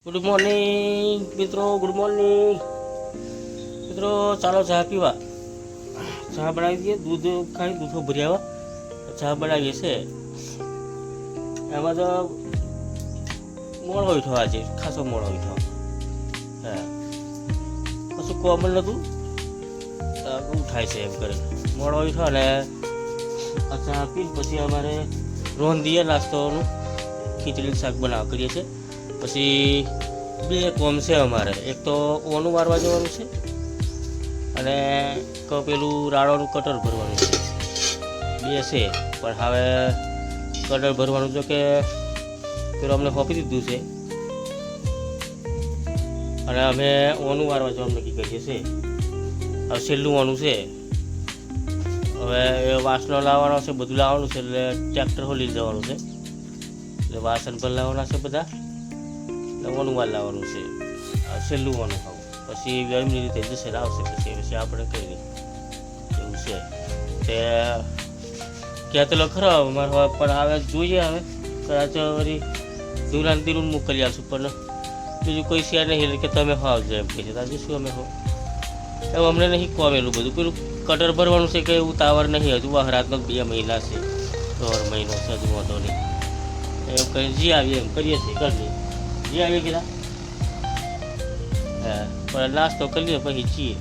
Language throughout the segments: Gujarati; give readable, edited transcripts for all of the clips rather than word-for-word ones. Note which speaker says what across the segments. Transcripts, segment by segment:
Speaker 1: ગુડ મોર્નિંગ મિત્રો, ગુડ મોર્નિંગ મિત્રો. ચાલો ચા પીવા. ચા બનાવી દઈએ. દૂધ ખાઈ દૂધો ભરી આવા ચા બનાવીએ છે. એમાં તો મોડો ઉઠો, આજે ખાસો મોડો ઉઠો. હા, કશું કોમન નહોતું, ઉઠાય છે એમ કરે મોડો ઉઠો. અને ચા પીને પછી અમારે રોન દઈએ નાસ્તોનું, ખીચડી શાક બનાવવા કરીએ છીએ. પછી બે કોમ છે અમારે. એક તો ઓનું મારવા જવાનું છે અને પેલું રાડોનું કટર ભરવાનું છે. બે છે પણ હવે કટર ભરવાનું જો કે પેલું અમને સોંપી દીધું છે અને અમે ઓનું મારવા જવાનું નક્કી કરીએ છીએ. હવે છેલ્લું ઓનું છે. હવે એ વાસણો લાવવાનો છે, બધું લાવવાનું છે. એટલે ટ્રેક્ટર લઈ જવાનું છે. એટલે વાસણ પણ લાવવાના છે બધા. ઓનું વાર લાવવાનું છે. છેલ્લું ઓનું ખાવું પછી એમની રીતે જશે આવશે. પછી આપણે કઈ નહીં એવું છે. તે કહેતો ખરો અમારે પણ હવે જોઈએ. હવે કદાચ વળી દુલાન તીરું મોકલી આવશું, પણ બીજું કોઈ છે નહીં કે તમે આવજો એમ કહે છે. તાજુ શું અમે હો એવું અમને નહીં કોમેલું બધું. પેલું કટર ભરવાનું છે કે એવું તાવર નહીં. હજુ રાતનો 2 મહિના છે, 1.5 મહિનો છે. હજુ વાંધો નહીં એમ કરી જી આવીએ એમ કરીએ છીએ. કરીએ જી આવીએ કીધા. હા, પણ નાસ્તો કરીએ પછી છીએ.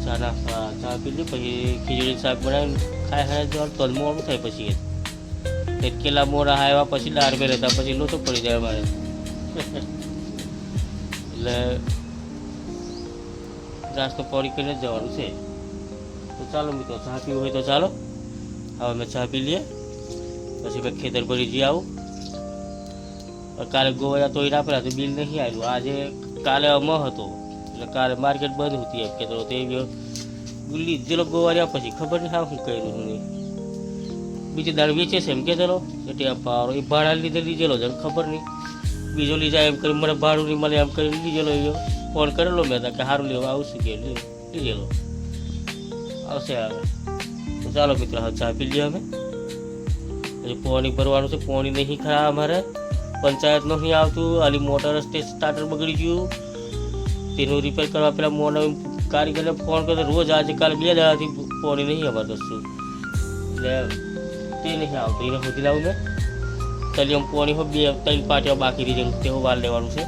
Speaker 1: ચા પી લઈએ પછી ખીચડી શાક બનાવીને ખાય ખાય જવાનું. તો મોડું થાય પછી કેટલા મોડા આવ્યા પછી દાળ બે રહેતા પછી લોચો પડી જાય અમારે. એટલે નાસ્તો પોરી કરીને જ જવાનું છે. તો ચાલો મિત્રો, ચા પીવું હોય તો ચાલો. હવે અમે ચા પી લઈએ પછી મેં ખેતર ભરી જઈ આવું. કાલે ગોવાયા તો આપેલા તો બિલ નહીં આવ્યું. આજે કાલે અમ હતો એટલે કાલે માર્કેટ બંધ હતી એમ કે તે લીધેલો ગોવાર્યા પછી ખબર નહીં હા શું કર્યું નહીં. બીજી દાળ વેચે છે એમ કે ચલો એટલે પારો એ ભાડા લીધે લીધેલો છે ખબર નહીં. બીજો લઈ જાય એમ કરી મને ભાડું નહીં મળે એમ કરીને લીધેલો. એવો ફોન કરેલો મેં કે સારું લેવા આવશું કે લીધેલો આવશે. હવે તો ચાલો મિત્રો, હવે ચા પી લઈએ અમે. પછી પોણી ભરવાનું છે. પોણી નહીં ખરા અમારે પંચાયત નહીં આવતું. આલી મોટર સ્ટાર્ટર બગડી ગયું, તેનું રિપેર કરવા પેલા મોટર કારીગરને ફોન કરતો રોજ. આજે કાલે 2 દાડાથી પોણી નહીં અમારે કશું. એટલે તે નહીં આવતું. એને શોધી લાવું મેં. ચાલી આમ પોણી 2-3 પાટિયા બાકી રહી જાય તેવું વાર લેવાનું છે.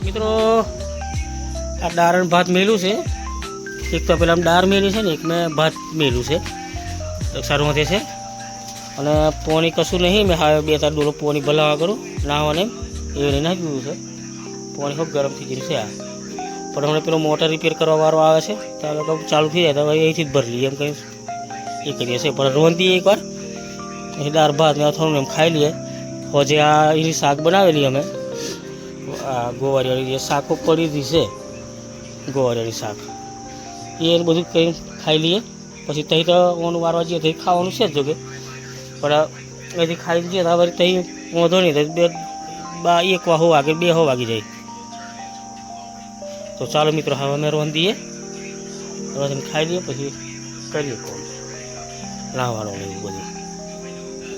Speaker 1: મિત્રો આ દાળ ભાત મેલું છે. એક તો પેલા દાળ મેલી છે ને એક મેં ભાત મેલું છે. સારું છે. અને પોણી કશું નહીં. મેં હવે 2-4 ડોલો પોણી ભલાવા કરું નાહવાને એ નાખી દીધું છે. પોણી ખૂબ ગરમ થઈ ગયું છે. આ પણ હમણાં પેલો મોટર રિપેર કરવાવાળો આવે છે ત્યારે તો ચાલુ થઈ જાય તો હવે અહીંથી જ ભરી લઈએ એમ કંઈ એ કરીએ છીએ. પણ રોંધી એકવાર એ દાળ ભાત ને અથાણું એમ ખાઈ લઈએ. હોજે આ એની શાક બનાવેલી અમે, આ ગોવારિયાળી જે શાકો પડી હતી છે ગોવારિયાળી શાક એ બધું કંઈ ખાઈ લઈએ. પછી ત્યાં તો ઓનું વારવા જઈએ તો ખાવાનું છે જ જોકે, પણ અહીંથી ખાઈ જઈએ તો વળી ત્યાં વાંધો નહીં. તો 1 વાગે 2 વાગી જાય. તો ચાલો મિત્રો, હવે અમે રોંધીએ ખાઈ લઈએ પછી કરીએ કોલ લાવવાનું એવું બધું.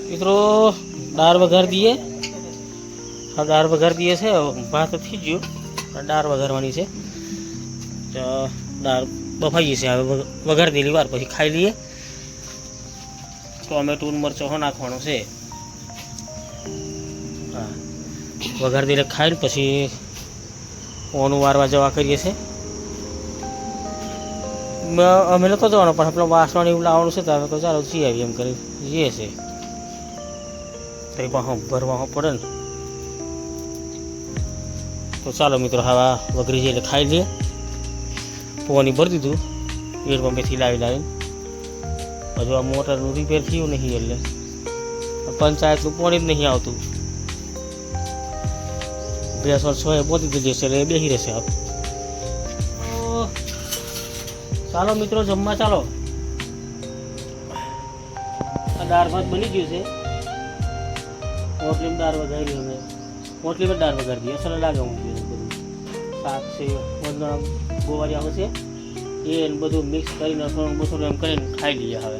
Speaker 1: મિત્રો દાળ વઘાર દઈએ. હા, દાળ વઘાર દઈએ છે. ભાત થઈ ગયું, દાળ વઘારવાની છે. તો દાળ બફાઈએ છે. હવે વઘાર દેલી વાર પછી ખાઈ લઈએ. ટોમેટો મરચો નાખવાનો છે. હા, વઘાર દેલે ખાઈને પછી ઓનું વારવા જવા કરીએ છીએ. અમે નતો જવાનો પણ આપણે વાસણ એવું લાવવાનું છે. ત્યારે તો ચાલો જઈ આવીએ એમ કરી જઈએ છે. તો ભરવા પડે ને. તો ચાલો મિત્રો, હવે વઘરી જઈએ એટલે ખાઈ લઈએ. પોની ભરી દીધું વીર પંપેથી લાવીને. હજુ આ મોટરનું રિપેર થયું નહીં એટલે પંચાયતનું પોણી જ નહીં આવતું. 206 પહોંચી દીધી છે એટલે બેસી રહેશે. ચાલો મિત્રો, જમવા ચાલો. આ દાળ ભાત બની ગયું છે. પોટલીમાં દાળ વઘારી અમે પોટલીમાં દાળ વઘારી દઈએ. અસર લાગે હું બધું શાક છે, ગોવારિયા છે એ બધું મિક્સ કરીને થોડું એમ કરીને ખાઈ લઈએ. હવે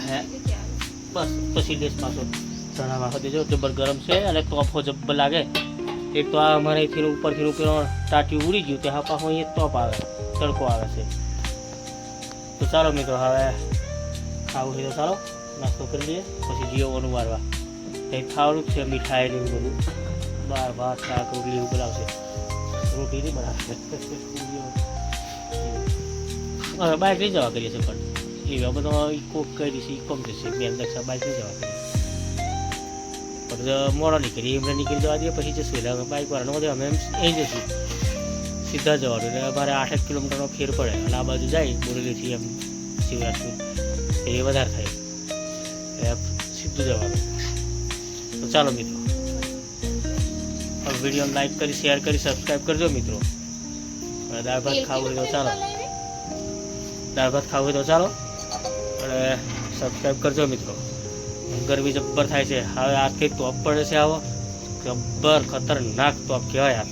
Speaker 1: હે બસ પછી દેશ પાછો ચણા વાહ દેજો, જબ્બર ગરમ છે અને તોફો જબ્બર લાગે. એક તો આ અમારે અહીંથી ઉપરથી પેલો ટાટી ઉડી ગયું, ત્યાં પાછું અહીંયા તોપ આવે, તડકો આવે છે. તો ચાલો મિત્રો, હવે ખાવું છે તો ચાલો નાસ્તો કરી લઈએ, પછી જીવવાનું વારવા. કંઈ ખાવાનું છે, મીઠાઈ ને એવું બધું, બાર ભાત શાક રોટલી એવું બનાવશે, રોટી નહીં બનાવશે. હવે બાઇક લઈ જવા કરીએ છીએ, પણ એવા બધો કોક કરી દઈશું, કોમ જશે બેન દક્ષા બાઇક લઈ જવા કરીએ. પણ મોડો નીકળીએ, એમને નીકળી જવા દઈએ, પછી જશું. એટલે અમે બાઇક વાળાનો બધે અમે અહીં જશું, સીધા જવાનું. એટલે અમારે 8 કિલોમીટરનો ફેર પડે, અને આ બાજુ જાય બોરેલીથી એમ શિવરાજપુર એ વધારે થાય, એટલે સીધું જવાનું. તો ચાલો મિત્રો, હવે વિડીયોને લાઈક કરી, શેર કરી, સબસ્ક્રાઈબ કરજો મિત્રો. અને દાળ ભાત ખાવું હોય તો ચાલો, દાળ ભાત ખાવું હોય તો ચાલો, અને સબસ્ક્રાઈબ કરજો મિત્રો. ગરમી જબ્બર થાય છે હવે. આ કંઈ તોપ પડે છે, આવો જબ્બર ખતરનાક તોપ કહેવાય. યાર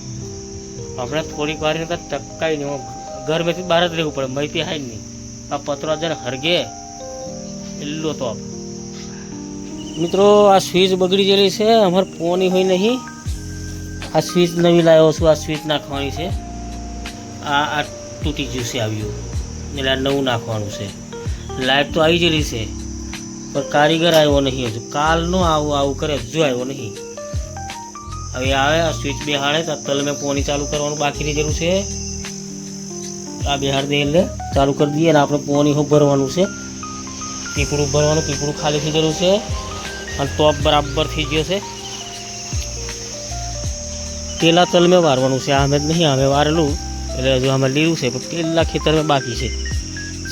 Speaker 1: હમણાં થોડીક વાર ટકાઈ નહીં, ઘરમાંથી બહાર જ રહેવું પડે, માહિતી હાય નહીં. આ પતરો જને હરગે એટલો તોપ. મિત્રો આ સ્વીચ બગડી ગયેલી છે, અમારે પોની હોય નહીં. આ સ્વીચ નવી લાવ્યો છું, આ સ્વીચ નાખવાની છે. આ તૂટી ગયું છે, આવ્યું એટલે આ નવું નાખવાનું છે. લાઇટ તો આવી ગયેલી છે, પણ કારીગર આવ્યો નહીં હજુ. કાલનો આવું કરે, હજુ આવ્યો નહીં. હવે આવે આ સ્વિચ બેહાડે તો તલ મેં પોની ચાલુ કરવાનું બાકીની જરૂર છે. આ બેહાડ દે એટલે ચાલુ કરી દઈએ. અને આપણે પોની ભરવાનું છે, પીપળું ભરવાનું, પીપળું ખાલી થઈ ગયેલું છે. અને ટોપ બરાબર થઈ ગયો છે. પેલા તલ મેં વારવાનું છે, અમે જ નહીં, અમે વારેલું એટલે હજુ અમે લીધું છે, પણ પેલા ખેતરમાં બાકી છે.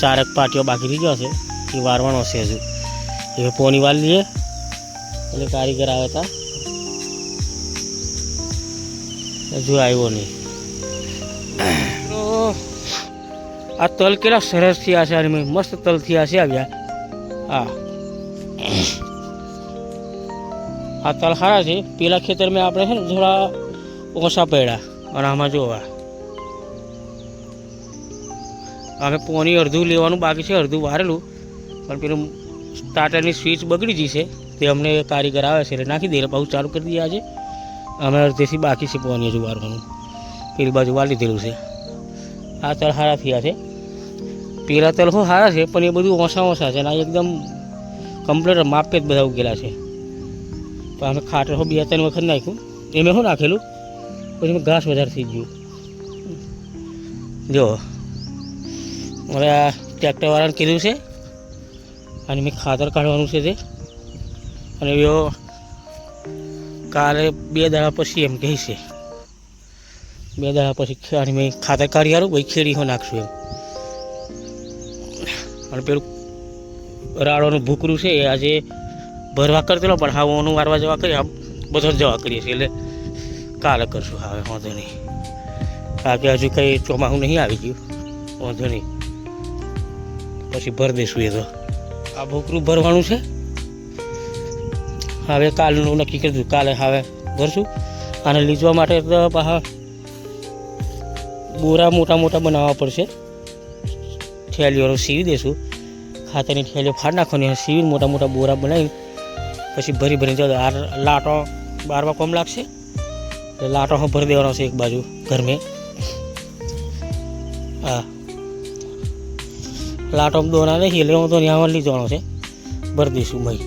Speaker 1: 4 પાટીઓ બાકી થઈ ગયો છે, એ વારવાનો છે હજુ. એ પોની વાર લઈએ એટલે કારીગર આવે તા, હજુ આવ્યો નહીં. તો આ તલ કેટલા સરસ થયા છે, અને મસ્ત તલ થયા છે આવ્યા. આ તલ સારા છે. પેલા ખેતરમાં આપણે છે ને થોડા ઓછા પડ્યા, અને આમાં જોવા અમે પોની અડધું લેવાનું બાકી છે, અડધું વારેલું. પણ પેલું સ્ટાર્ટરની સ્વિચ બગડી ગઈ છે, તે અમને કારીગર આવે છે એટલે નાખી દઈએ, પાછું ચાલુ કરી દઈએ. આજે અમે અડધેથી બાકી છે પોની હજુ વારવાનું, પેલી બાજુ વાર લીધેલું છે. આ તલ સારા થયા છે. પેલા તલ સારા છે, પણ એ બધું ઓછા છે, અને આ એકદમ કમ્પ્લીટ માપે જ બધા ઉગેલા છે. પણ અમે ખાતર 2-3 વખત નાખ્યું, એમાં શું નાખેલું, પછી એમાં ઘાસ વધારે થઈ ગયું. જો હવે આ ટ્રેક્ટરવાળાને કીધું છે, અને મેં ખાતર કાઢવાનું છે તે. અને એવો કાલે 2 દાડા પછી એમ કહે છે, 2 દાડા પછી અને મેં ખાતર કાઢી આવું, ભાઈ ખેડી નાખશું એમ. અને પેલું રાડોનું ભૂકરું છે, એ આજે ભરવા કરતેલો, પણ હા ઓનું વારવા જવા કરીએ, બધો જવા કરીએ છીએ, એટલે કાલે કરશું. હવે વાંધો નહીં, કારણ કે હજુ કંઈ ચોમાસું નહીં આવી ગયું, વાંધો નહીં, પછી ભરી દઈશું. એ તો આ ભૂકરું ભરવાનું છે. હવે કાલનું નક્કી કરી દીધું, કાલે હવે ભરશું. અને લીજવા માટે તો પાછા બોરા મોટા બનાવવા પડશે. થેલીઓ સીવી દઈશું, ખાતરની થેલીઓ ફાડ નાખવાની, સીવીને મોટા બોરા બનાવી પછી ભરી જવા. આ લાટો બારવા કોમ લાગશે, એટલે લાટો ભરી દેવાનો છે એક બાજુ ઘરમાં. હા લાટો દોના નહીં, એટલે હું તો ત્યાં લઈ જવાનો છે, ભરી દઈશું ભાઈ.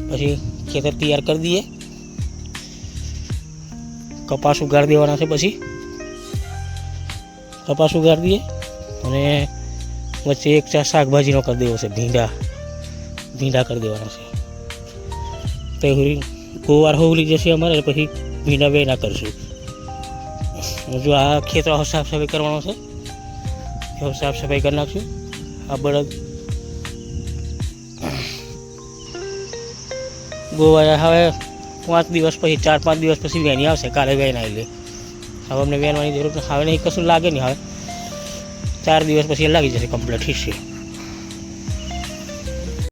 Speaker 1: પછી ખેતર તૈયાર કરી દઈએ, કપાસ ઉગાડી દેવાના છે. પછી કપાસ ઉગાડી દઈએ, અને વચ્ચે એક શાકભાજીનો કરી દેવો છે, ભીંડા કરી દેવાના છે. તો ગોવાર હોવલી જશે અમારે, પછી ભીંડા વેના કરીશું. જો આ ખેતર સાફ સફાઈ કરવાનો છે, સાફ સફાઈ કરી નાખશું. આ બળદ ગોવા હવે 5 દિવસ પછી, 4-5 દિવસ પછી વેની આવશે. કાલે વેન આવી લે, હવે અમને વેનવાની જરૂર હવે નહીં, કશું લાગે નહીં. હવે 4 દિવસ પછી લાગી જશે કમ્પ્લીટ હિસ્ટ્રી.